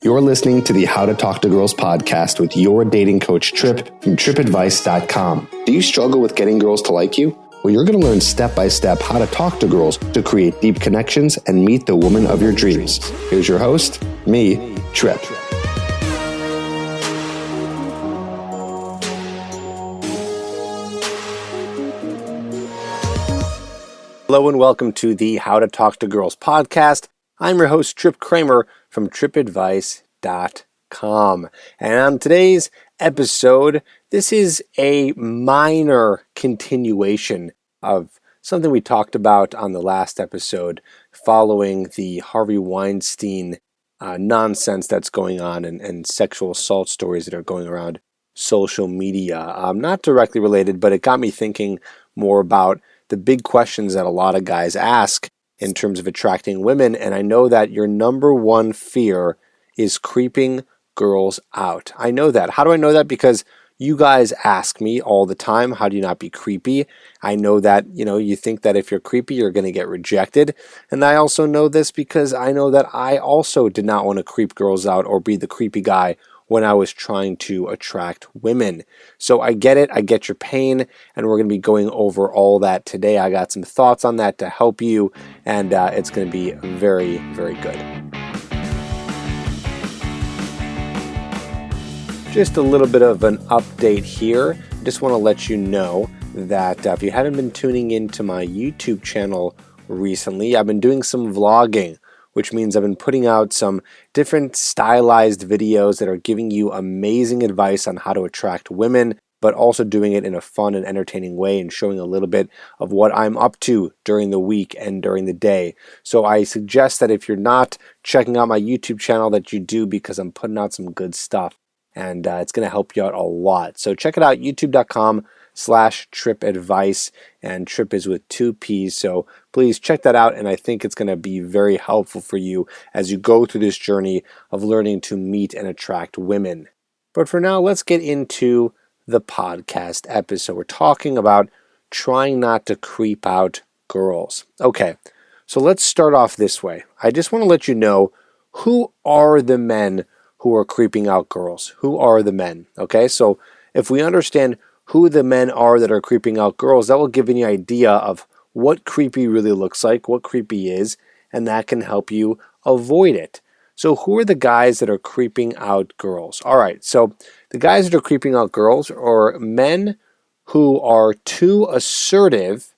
You're listening to the How to Talk to Girls podcast with your dating coach, Trip, from tripadvice.com. Do you struggle with getting girls to like you? Well, you're going to learn step-by-step how to talk to girls to create deep connections and meet the woman of your dreams. Here's your host, me, Trip. Hello and welcome to the How to Talk to Girls podcast. I'm your host, Trip Kramer from tripadvice.com. And on today's episode, this is a minor continuation of something we talked about on the last episode following the Harvey Weinstein nonsense that's going on and sexual assault stories that are going around social media. Not directly related, but it got me thinking more about the big questions that a lot of guys ask in terms of attracting women. And I know that your number one fear is creeping girls out. I know that. How do I know that? Because you guys ask me all the time, how do you not be creepy? I know that, you think that if you're creepy, you're going to get rejected. And I also know this because I know that I also did not want to creep girls out or be the creepy guy when I was trying to attract women. So I get it, I get your pain, and we're going to be going over all that today. I got some thoughts on that to help you, and it's going to be very, very good. Just a little bit of an update here. I just want to let you know that if you haven't been tuning into my YouTube channel recently, I've been doing some vlogging, which means I've been putting out some different stylized videos that are giving you amazing advice on how to attract women, but also doing it in a fun and entertaining way and showing a little bit of what I'm up to during the week and during the day. So I suggest that if you're not checking out my YouTube channel, that you do, because I'm putting out some good stuff and it's going to help you out a lot. So check it out, youtube.com/tripadvice, and Trip is with 2 P's. So please check that out, and I think it's going to be very helpful for you as you go through this journey of learning to meet and attract women. But for now, let's get into the podcast episode. We're talking about trying not to creep out girls. Okay, so let's start off this way. I just want to let you know, who are the men who are creeping out girls? Who are the men? Okay, so if we understand who the men are that are creeping out girls, that will give you an idea of what creepy really looks like, what creepy is, and that can help you avoid it. So who are the guys that are creeping out girls? All right, so the guys that are creeping out girls are men who are too assertive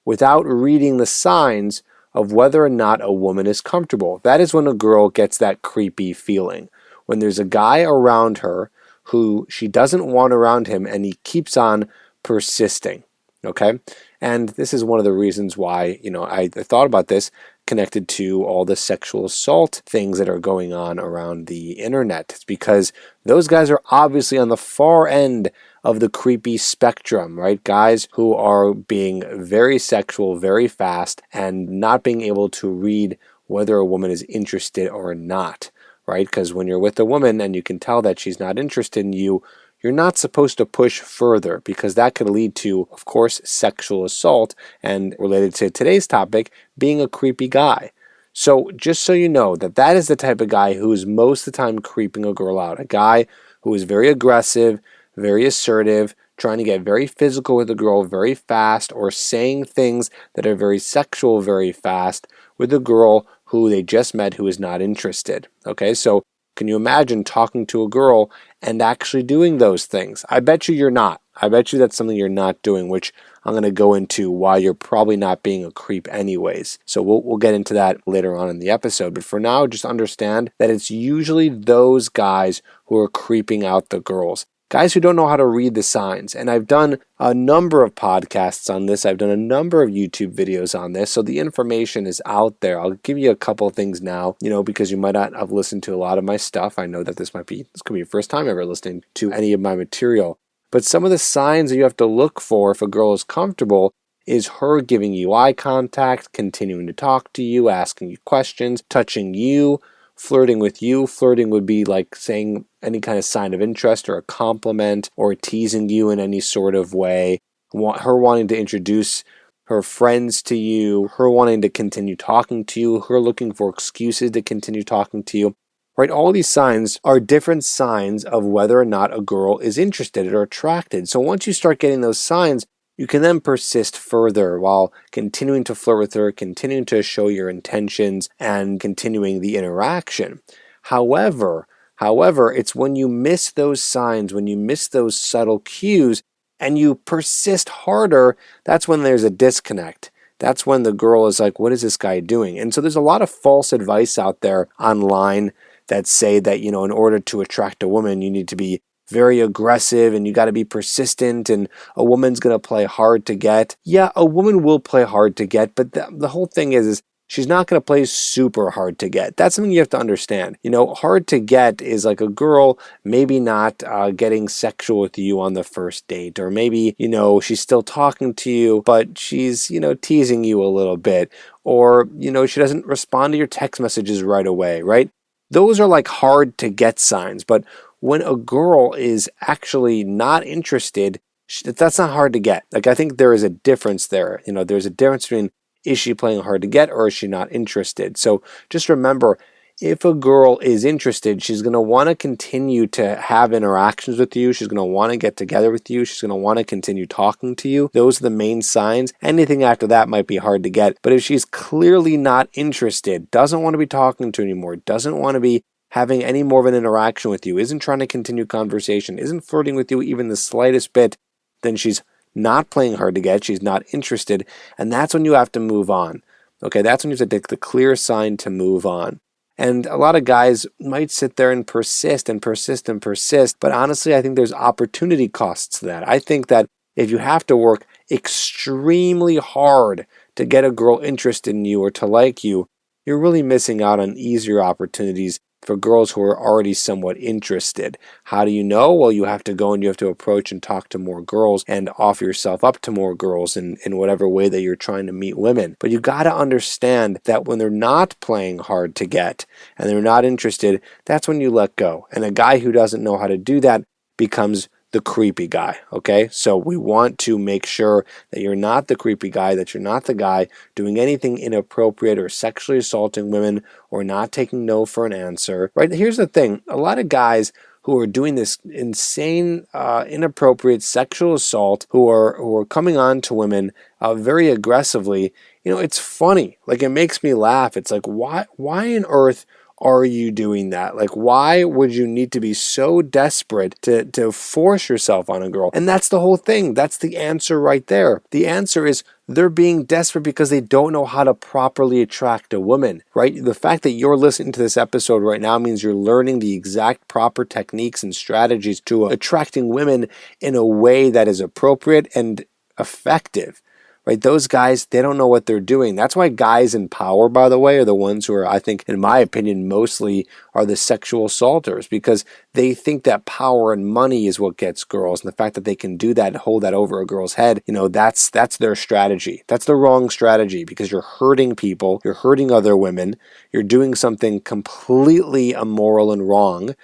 without reading the signs of whether or not a woman is comfortable. That is when a girl gets that creepy feeling. When there's a guy around her who she doesn't want around him and he keeps on persisting, okay? And this is one of the reasons why, I thought about this connected to all the sexual assault things that are going on around the internet. It's because those guys are obviously on the far end of the creepy spectrum, right? Guys who are being very sexual very fast and not being able to read whether a woman is interested or not. Right? Because when you're with a woman and you can tell that she's not interested in you, you're not supposed to push further, because that could lead to, of course, sexual assault, and related to today's topic, being a creepy guy. So just so you know that is the type of guy who is most of the time creeping a girl out. A guy who is very aggressive, very assertive, trying to get very physical with a girl very fast, or saying things that are very sexual very fast with a girl who they just met who is not interested. Okay, so can you imagine talking to a girl and actually doing those things? I bet you're not. I bet you that's something you're not doing, which I'm going to go into why you're probably not being a creep anyways. So we'll get into that later on in the episode. But for now, just understand that it's usually those guys who are creeping out the girls. Guys who don't know how to read the signs. And I've done a number of podcasts on this. I've done a number of YouTube videos on this. So the information is out there. I'll give you a couple of things now, because you might not have listened to a lot of my stuff. I know that this could be your first time ever listening to any of my material. But some of the signs that you have to look for if a girl is comfortable is her giving you eye contact, continuing to talk to you, asking you questions, touching you, flirting with you. Flirting would be like saying any kind of sign of interest or a compliment or teasing you in any sort of way. Her wanting to introduce her friends to you, her wanting to continue talking to you, her looking for excuses to continue talking to you. right? All these signs are different signs of whether or not a girl is interested or attracted. So once you start getting those signs, you can then persist further while continuing to flirt with her, continuing to show your intentions, and continuing the interaction. However, it's when you miss those signs, when you miss those subtle cues, and you persist harder, that's when there's a disconnect. That's when the girl is like, what is this guy doing? And so there's a lot of false advice out there online that say that, in order to attract a woman, you need to be very aggressive and you got to be persistent and a woman's going to play hard to get. Yeah, a woman will play hard to get, but the whole thing is she's not going to play super hard to get. That's something you have to understand. Hard to get is like a girl maybe not getting sexual with you on the first date, or maybe, she's still talking to you, but she's, teasing you a little bit, or, she doesn't respond to your text messages right away, right? Those are like hard to get signs. But when a girl is actually not interested, that's not hard to get. Like, I think there is a difference there. There's a difference between, is she playing hard to get or is she not interested? So just remember, if a girl is interested, she's going to want to continue to have interactions with you. She's going to want to get together with you. She's going to want to continue talking to you. Those are the main signs. Anything after that might be hard to get. But if she's clearly not interested, doesn't want to be talking to you anymore, doesn't want to be having any more of an interaction with you, isn't trying to continue conversation, isn't flirting with you even the slightest bit, then she's not playing hard to get, she's not interested, and that's when you have to move on. Okay, that's when you have to take the clear sign to move on. And a lot of guys might sit there and persist and persist and persist, but honestly, I think there's opportunity costs to that. I think that if you have to work extremely hard to get a girl interested in you or to like you, you're really missing out on easier opportunities for girls who are already somewhat interested. How do you know? Well, you have to go and you have to approach and talk to more girls and offer yourself up to more girls in whatever way that you're trying to meet women. But you got to understand that when they're not playing hard to get and they're not interested, that's when you let go. And a guy who doesn't know how to do that becomes the creepy guy, okay? So we want to make sure that you're not the creepy guy, that you're not the guy doing anything inappropriate or sexually assaulting women or not taking no for an answer, right? Here's the thing. A lot of guys who are doing this insane, inappropriate sexual assault, who are coming on to women very aggressively, it's funny. Like, it makes me laugh. It's like, why on earth are you doing that? Like, why would you need to be so desperate to force yourself on a girl? And that's the whole thing. That's the answer right there. The answer is they're being desperate because they don't know how to properly attract a woman, right? The fact that you're listening to this episode right now means you're learning the exact proper techniques and strategies to attracting women in a way that is appropriate and effective. Right? Those guys, they don't know what they're doing. That's why guys in power, by the way, are the ones who are, I think, in my opinion, mostly are the sexual assaulters, because they think that power and money is what gets girls. And the fact that they can do that and hold that over a girl's head, that's their strategy. That's the wrong strategy, because you're hurting people, you're hurting other women, you're doing something completely immoral and wrong.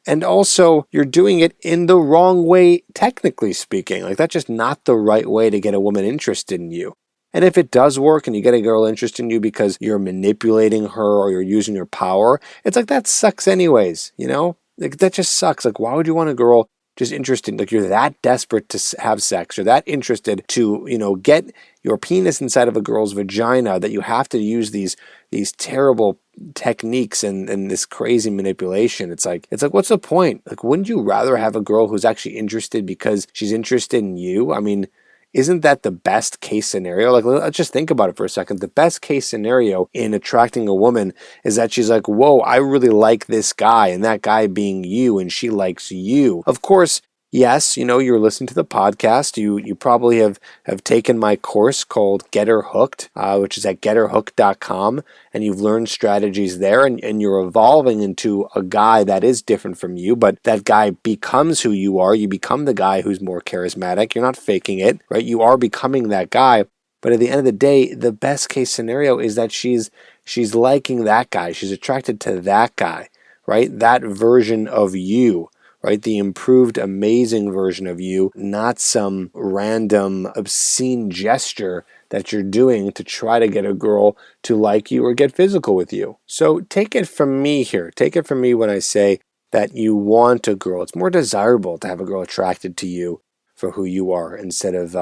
And also, you're doing it in the wrong way, technically speaking. Like, that's just not the right way to get a woman interested in you. And if it does work and you get a girl interested in you because you're manipulating her or you're using your power, it's like, that sucks anyways, Like, that just sucks. Like, why would you want a girl just interested? Like, you're that desperate to have sex. You're that interested to, get your penis inside of a girl's vagina that you have to use these terrible techniques and this crazy manipulation. It's like, what's the point? Like, wouldn't you rather have a girl who's actually interested because she's interested in you? I mean, isn't that the best case scenario? Like, let's just think about it for a second. The best case scenario in attracting a woman is that she's like, whoa, I really like this guy, and that guy being you, and she likes you. Of course, yes, you're listening to the podcast. You probably have taken my course called Get Her Hooked, which is at getherhooked.com, and you've learned strategies there, and you're evolving into a guy that is different from you, but that guy becomes who you are. You become the guy who's more charismatic. You're not faking it, right? You are becoming that guy. But at the end of the day, the best case scenario is that she's liking that guy. She's attracted to that guy, right? That version of you. right? The improved, amazing version of you, not some random obscene gesture that you're doing to try to get a girl to like you or get physical with you. So take it from me here. Take it from me when I say that you want a girl. It's more desirable to have a girl attracted to you for who you are instead of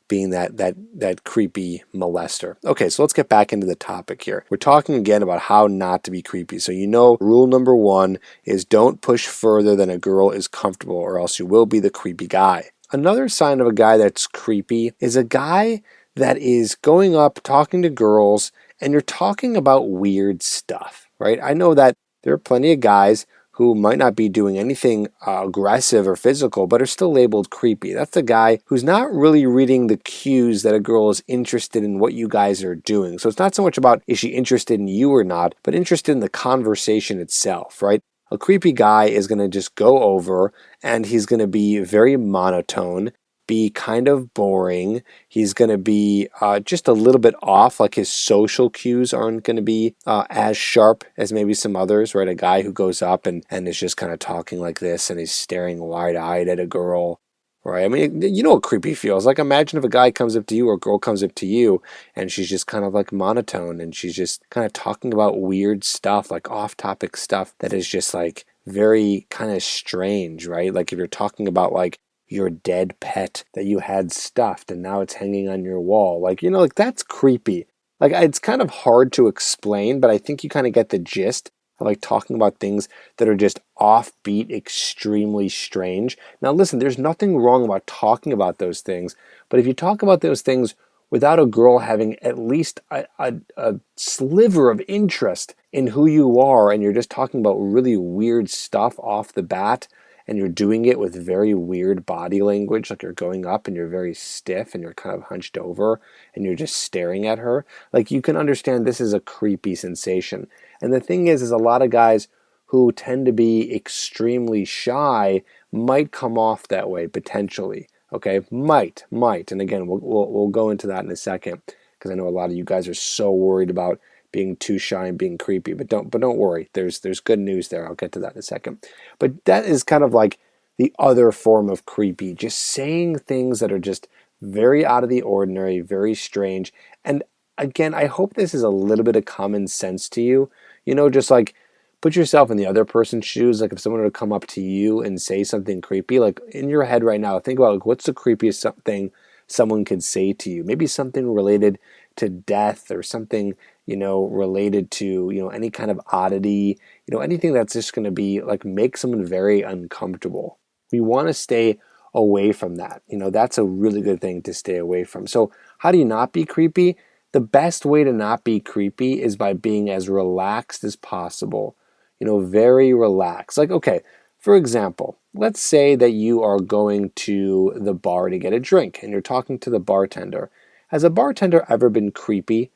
being that creepy molester. Okay, so let's get back into the topic here. We're talking again about how not to be creepy. So rule number 1 is don't push further than a girl is comfortable, or else you will be the creepy guy. Another sign of a guy that's creepy is a guy that is going up, talking to girls, and you're talking about weird stuff, right? I know that there are plenty of guys who might not be doing anything aggressive or physical, but are still labeled creepy. That's the guy who's not really reading the cues that a girl is interested in what you guys are doing. So it's not so much about is she interested in you or not, but interested in the conversation itself, right? A creepy guy is going to just go over and he's going to be very monotone, be kind of boring. He's going to be just a little bit off, like his social cues aren't going to be as sharp as maybe some others, right? A guy who goes up and is just kind of talking like this and he's staring wide-eyed at a girl, right? I mean, you know what creepy feels like. Imagine if a guy comes up to you or a girl comes up to you and she's just kind of like monotone and she's just kind of talking about weird stuff, like off-topic stuff that is just like very kind of strange, right? Like if you're talking about like your dead pet that you had stuffed and now it's hanging on your wall. Like, like that's creepy. Like it's kind of hard to explain, but I think you kind of get the gist of like talking about things that are just offbeat, extremely strange. Now listen, there's nothing wrong about talking about those things, but if you talk about those things without a girl having at least a sliver of interest in who you are and you're just talking about really weird stuff off the bat, and you're doing it with very weird body language, like you're going up and you're very stiff and you're kind of hunched over and you're just staring at her, like you can understand this is a creepy sensation. And the thing is a lot of guys who tend to be extremely shy might come off that way potentially. Okay, might. And again, we'll go into that in a second because I know a lot of you guys are so worried about being too shy and being creepy, but don't worry. There's good news there. I'll get to that in a second. But that is kind of like the other form of creepy, just saying things that are just very out of the ordinary, very strange. And again, I hope this is a little bit of common sense to you. Just like put yourself in the other person's shoes. Like if someone were to come up to you and say something creepy, like in your head right now, think about like what's the creepiest thing someone could say to you? Maybe something related to death or something related to, any kind of oddity, anything that's just going to be like make someone very uncomfortable. We want to stay away from that. That's a really good thing to stay away from. So how do you not be creepy? The best way to not be creepy is by being as relaxed as possible, very relaxed. Like, okay, for example, let's say that you are going to the bar to get a drink and you're talking to the bartender. Has a bartender ever been creepy?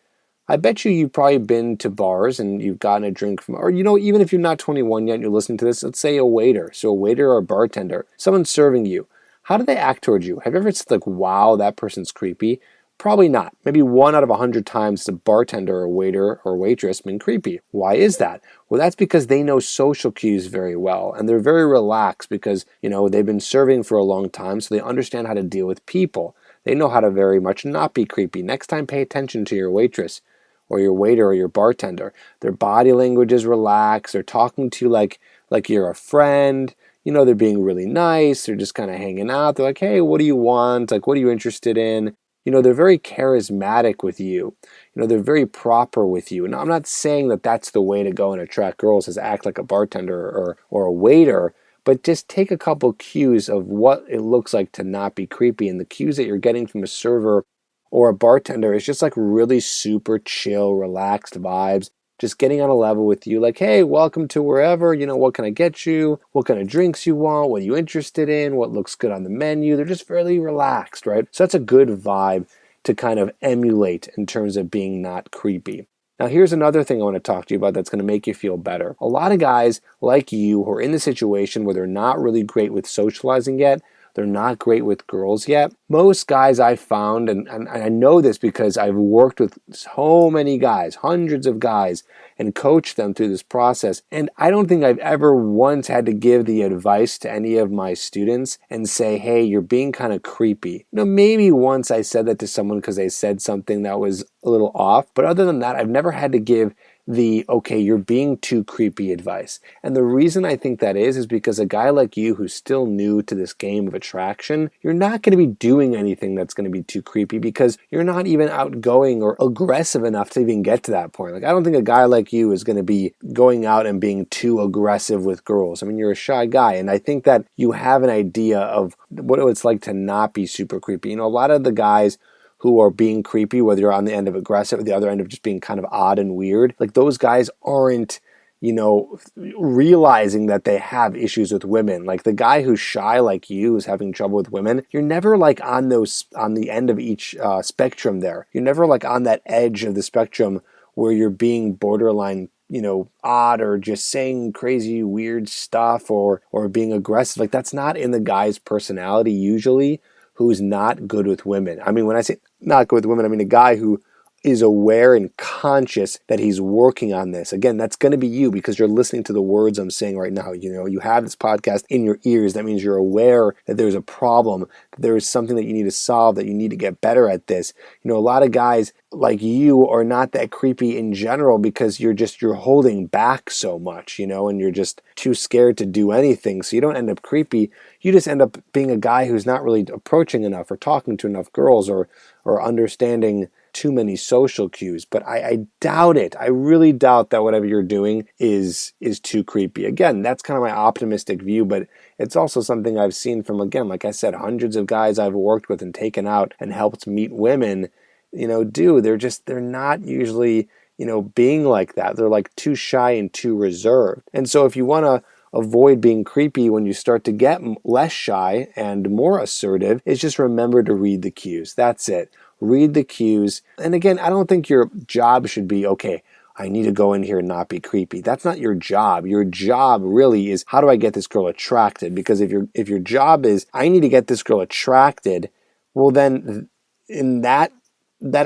I bet you've probably been to bars and you've gotten a drink from, or even if you're not 21 yet and you're listening to this, let's say a waiter. So a waiter or a bartender, someone serving you. How do they act towards you? Have you ever said like, wow, that person's creepy? Probably not. Maybe 1 out of 100 times the bartender or waiter or waitress been creepy. Why is that? Well, that's because they know social cues very well and they're very relaxed because, they've been serving for a long time, so they understand how to deal with people. They know how to very much not be creepy. Next time, pay attention to your waitress or your waiter or your bartender. Their body language is relaxed. They're talking to you like you're a friend. They're being really nice. They're just kind of hanging out. They're like, hey, what do you want? Like, what are you interested in? They're very charismatic with you. They're very proper with you. And I'm not saying that that's the way to go and attract girls is act like a bartender or a waiter, but just take a couple cues of what it looks like to not be creepy. And the cues that you're getting from a server or a bartender is just like really super chill, relaxed vibes, just getting on a level with you like, hey, welcome to wherever, what can I get you? What kind of drinks you want? What are you interested in? What looks good on the menu? They're just fairly relaxed, right? So that's a good vibe to kind of emulate in terms of being not creepy. Now, here's another thing I want to talk to you about that's going to make you feel better. A lot of guys like you who are in the situation where they're not really great with socializing yet, they're not great with girls yet. Most guys I found, and I know this because I've worked with so many guys, hundreds of guys, and coached them through this process. And I don't think I've ever once had to give the advice to any of my students and say, hey, you're being kind of creepy. Maybe once I said that to someone because they said something that was a little off. But other than that, I've never had to give okay, you're being too creepy advice. And the reason I think that is because a guy like you who's still new to this game of attraction, you're not going to be doing anything that's going to be too creepy because you're not even outgoing or aggressive enough to even get to that point. Like, I don't think a guy like you is going to be going out and being too aggressive with girls. I mean, you're a shy guy, and I think that you have an idea of what it's like to not be super creepy. A lot of the guys who are being creepy, whether you're on the end of aggressive or the other end of just being kind of odd and weird, like those guys aren't, realizing that they have issues with women. Like the guy who's shy like you, who's having trouble with women, you're never like on the end of each spectrum there. You're never like on that edge of the spectrum where you're being borderline odd or just saying crazy weird stuff or being aggressive. Like that's not in the guy's personality usually who's not good with women. I mean, when I say not good with women, I mean a guy who is aware and conscious that he's working on this. Again, that's going to be you because you're listening to the words I'm saying right now. You have this podcast in your ears. That means you're aware that there's a problem, that there is something that you need to solve, that you need to get better at this. A lot of guys like you are not that creepy in general because you're holding back so much, and you're just too scared to do anything. So you don't end up creepy. You just end up being a guy who's not really approaching enough or talking to enough girls or understanding too many social cues. But I doubt it. I really doubt that whatever you're doing is too creepy. Again, that's kind of my optimistic view, but it's also something I've seen from, again, like I said, hundreds of guys I've worked with and taken out and helped meet women, they're not usually, being like that. They're like too shy and too reserved. And so if you want to avoid being creepy when you start to get less shy and more assertive, is just remember to read the cues. That's it. Read the cues. And again, I don't think your job should be, okay, I need to go in here and not be creepy. That's not your job. Your job really is, how do I get this girl attracted? Because if your job is, I need to get this girl attracted, well then in that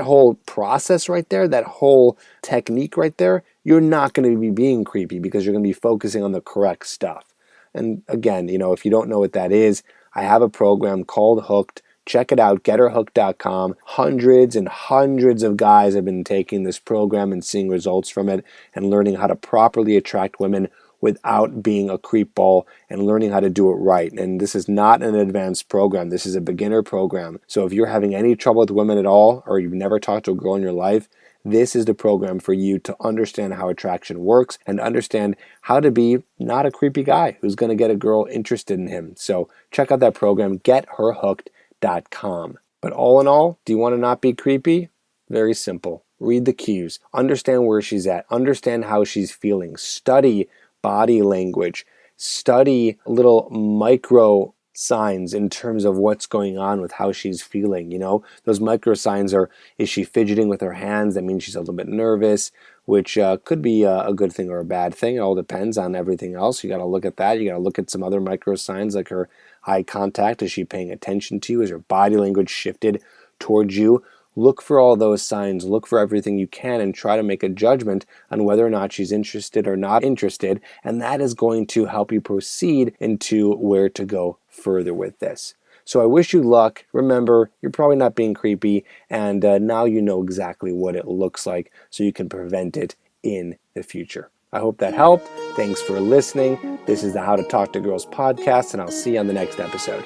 whole process right there, that whole technique right there, you're not going to be being creepy because you're going to be focusing on the correct stuff. And again, if you don't know what that is, I have a program called Hooked. Check it out, getherhooked.com. Hundreds and hundreds of guys have been taking this program and seeing results from it and learning how to properly attract women without being a creepball and learning how to do it right. And this is not an advanced program. This is a beginner program. So if you're having any trouble with women at all, or you've never talked to a girl in your life, this is the program for you to understand how attraction works and understand how to be not a creepy guy who's going to get a girl interested in him. So check out that program, getherhooked.com. But all in all, do you want to not be creepy? Very simple. Read the cues. Understand where she's at. Understand how she's feeling. Study body language. Study little micro signs in terms of what's going on with how she's feeling. Those micro signs are, is she fidgeting with her hands? That means she's a little bit nervous, which could be a good thing or a bad thing. It all depends on everything else. You got to look at that. You got to look at some other micro signs like her eye contact. Is she paying attention to you? Is her body language shifted towards you? Look for all those signs. Look for everything you can and try to make a judgment on whether or not she's interested or not interested. And that is going to help you proceed into where to go further with this. So I wish you luck. Remember, you're probably not being creepy, and now you know exactly what it looks like so you can prevent it in the future. I hope that helped. Thanks for listening. This is the How to Talk to Girls podcast, and I'll see you on the next episode.